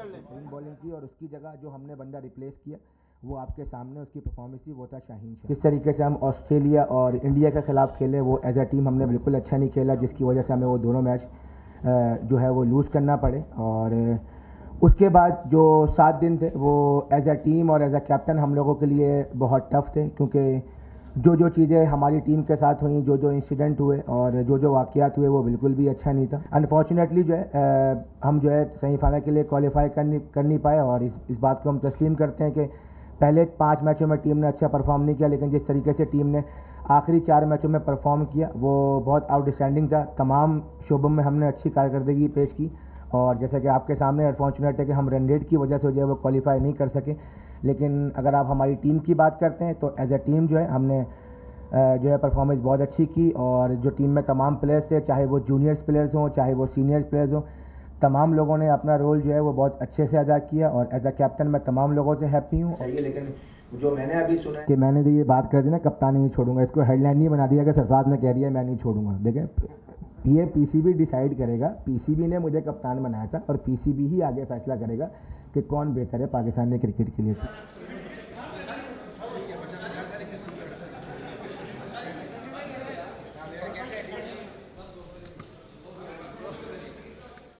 Spin bowling की और उसकी जगह जो हमने बंदा रिप्लेस किया वो आपके सामने उसकी परफॉर्मेंस थी, वो था शाहीन शाह। किस तरीके से हम ऑस्ट्रेलिया और इंडिया के खिलाफ खेले वो एज अ टीम हमने बिल्कुल अच्छा नहीं खेला, जिसकी वजह से हमें वो दोनों मैच जो है वो लूज़ करना पड़े। और उसके बाद जो 7 दिन थे वो एज अ टीम और एज अ कैप्टन हम लोगों के लिए बहुत टफ थे, क्योंकि जो चीज़ें हमारी टीम के साथ हुई, जो इंसिडेंट हुए और जो वाक़यात हुए वो बिल्कुल भी अच्छा नहीं था। अनफॉर्चुनेटली जो है हम जो है सेमीफाइनल के लिए क्वालिफाई कर नहीं पाए, और इस बात को हम तस्लीम करते हैं कि पहले 5 मैचों में टीम ने अच्छा परफॉर्म नहीं किया, लेकिन जिस तरीके से टीम ने आखिरी 4 मैचों में परफॉर्म किया वो बहुत आउटस्टैंडिंग था। तमाम शोबों में हमने अच्छी कारकर्दगी पेश की, और जैसे कि आपके सामने अनफॉर्चुनेट है कि हम रन रेट की वजह से जो है वो क्वालिफाई नहीं कर सके। लेकिन अगर आप हमारी टीम की बात करते हैं तो एज अ टीम जो है हमने जो है परफॉर्मेंस बहुत अच्छी की, और जो टीम में तमाम प्लेयर्स थे, चाहे वो जूनियर्स प्लेयर्स हों चाहे वो सीनियर्स प्लेयर्स हों, तमाम लोगों ने अपना रोल जो है वो बहुत अच्छे से अदा किया, और एज अ कैप्टन मैं तमाम लोगों से हैप्पी हूँ। लेकिन जो मैंने अभी सुना है कि मैंने जो ये बात कर दी ना कप्तान नहीं छोड़ूंगा, इसको हेडलाइन नहीं बना दिया कि सरफराज ने कह दिया मैं नहीं छोड़ूंगा। देखें ये पीसीबी डिसाइड करेगा, पीसीबी ने मुझे कप्तान बनाया था और पीसीबी ही आगे फैसला करेगा कि कौन बेहतर है पाकिस्तानी क्रिकेट के लिए।